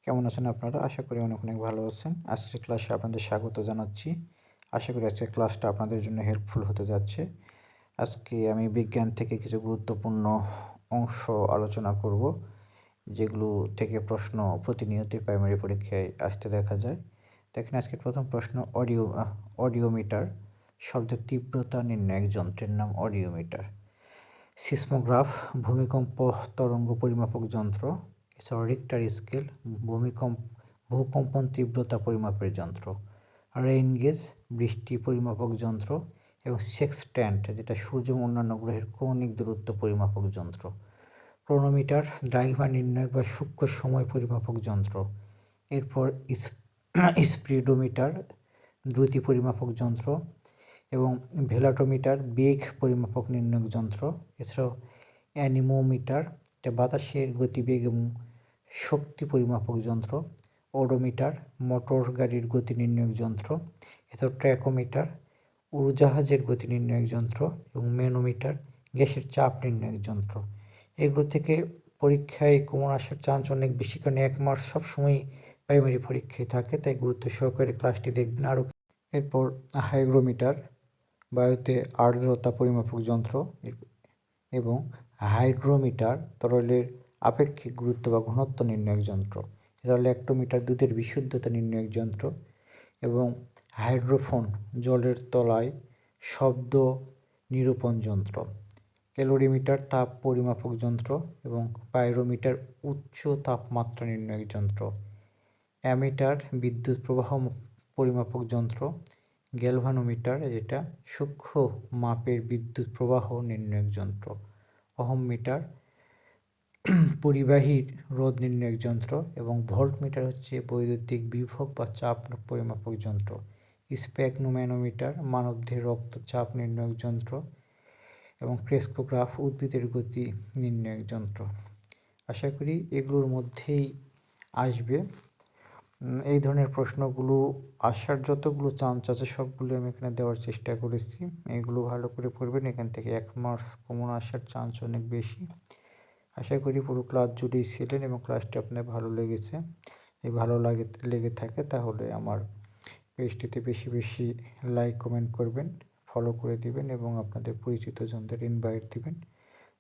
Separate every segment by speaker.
Speaker 1: কেমন আছেন আপনারা? আশা করি অনেক অনেক ভালো আছেন। আজকের ক্লাসে আপনাদের স্বাগত জানাচ্ছি। আশা করি আজকের ক্লাসটা আপনাদের জন্য হেল্পফুল হতে যাচ্ছে। আজকে আমি বিজ্ঞান থেকে কিছু গুরুত্বপূর্ণ অংশ আলোচনা করব, যেগুলো থেকে প্রশ্ন প্রতিনিয়তই প্রাইমারি পরীক্ষায় আসতে দেখা যায়। দেখেন, আজকের প্রথম প্রশ্ন অডিওমিটার শব্দের তীব্রতা নির্ণায়ক যন্ত্রের নাম অডিওমিটার। সিসমোগ্রাফ ভূমিকম্প তরঙ্গ পরিমাপক যন্ত্র, এছাড়াও রিক্টার স্কেল ভূকম্পন তীব্রতা পরিমাপের যন্ত্র, রেইন গেজ বৃষ্টি পরিমাপক যন্ত্র এবং সেক্সট্যান্ট যেটা সূর্য ও অন্যান্য গ্রহের কৌণিক দূরত্ব পরিমাপক যন্ত্র, ক্রোনোমিটার ড্রাইভার নির্ণায়ক বা সূক্ষ্ম সময় পরিমাপক যন্ত্র। এরপর স্পিডোমিটার দ্রুতি পরিমাপক যন্ত্র এবং ভেলোটোমিটার বেগ পরিমাপক নির্ণায়ক যন্ত্র। এছাড়াও অ্যানিমোমিটার এটা বাতাসের গতিবেগ এবং শক্তি পরিমাপক যন্ত্র। ওডোমিটার মোটর গাড়ির গতি নির্ণায়ক যন্ত্র। এছাড়াও ট্র্যাকোমিটার উড়োজাহাজের গতি নির্ণায়ক যন্ত্র এবং ম্যানোমিটার গ্যাসের চাপ নির্ণায়ক যন্ত্র। এগুলো থেকে পরীক্ষায় কমন আসার চান্স অনেক বেশি, কারণ 1 মার্কস সবসময় প্রাইমারি পরীক্ষায় থাকে, তাই গুরুত্ব সহকারে ক্লাসটি দেখবেন আরও। এরপর হাইগ্রোমিটার বায়ুতে আর্দ্রতা পরিমাপক যন্ত্র এবং হাইড্রোমিটার তরলের আপেক্ষিক গুরুত্ব বা ঘনত্ব নির্ণায়ক যন্ত্র। এছাড়া ল্যাক্টোমিটার দুধের বিশুদ্ধতা নির্ণায়ক যন্ত্র এবং হাইড্রোফোন জলের তলায় শব্দ নিরূপণ যন্ত্র। ক্যালোরিমিটার তাপ পরিমাপক যন্ত্র এবং পাইরোমিটার উচ্চ তাপমাত্রা নির্ণায়ক যন্ত্র। অ্যামিটার বিদ্যুৎ প্রবাহ পরিমাপক যন্ত্র। গ্যালভানোমিটার যেটা সূক্ষ্ম মাপের বিদ্যুৎ প্রবাহ নির্ণায়ক যন্ত্র। ওহমমিটার পরিবাহীর রোধ নির্ণায়ক যন্ত্র এবং ভোল্টমিটার হচ্ছে বৈদ্যুতিক বিভব বা চাপ পরিমাপক যন্ত্র। স্প্যাগনোম্যানোমিটার মানবদেহের রক্তচাপ নির্ণায়ক যন্ত্র এবং ক্রেস্কোগ্রাফ উদ্ভিদের গতি নির্ণায়ক যন্ত্র। আশা করি এগুলোর মধ্যেই আসবে। এই ধরনের প্রশ্নগুলো আসার যতগুলো চান্স আছে সবগুলো আমি এখানে দেওয়ার চেষ্টা করেছি। এগুলো ভালো করে পড়বেন, এখান থেকে 1 মার্কস কমন আসার চান্স অনেক বেশি। আশা করি পুরো ক্লাস জুড়েই ছিলেন এবং ক্লাসটি আপনার ভালো লেগেছে। যদি ভালো লেগে থাকে তাহলে আমার পেজটিতে বেশি বেশি লাইক কমেন্ট করবেন, ফলো করে দিবেন এবং আপনাদের পরিচিত জনদের ইনভাইট দিবেন।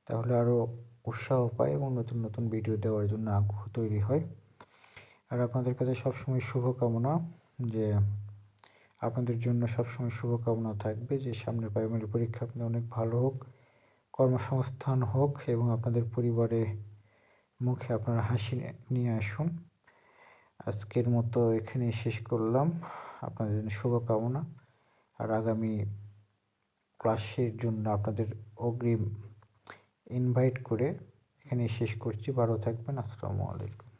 Speaker 1: তাহলে আরও উৎসাহ পায় এবং নতুন নতুন ভিডিও দেওয়ার জন্য আগ্রহ তৈরি হয়। আর আপনাদের কাছে সবসময় শুভকামনা, যে আপনাদের জন্য সবসময় শুভকামনা থাকবে যে সামনের প্রাইমারি পরীক্ষা আপনার অনেক ভালো হোক, কর্মসংস্থান হোক এবং আপনাদের পরিবারে মুখে আপনারা হাসি নিয়ে আসুন। আজকের মতো এখানেই শেষ করলাম। আপনাদের জন্য শুভকামনা। আর আগামী ক্লাসের জন্য আপনাদের অগ্রিম ইনভাইট করে এখানেই শেষ করছি। ভালো থাকবেন। আসসালামু আলাইকুম।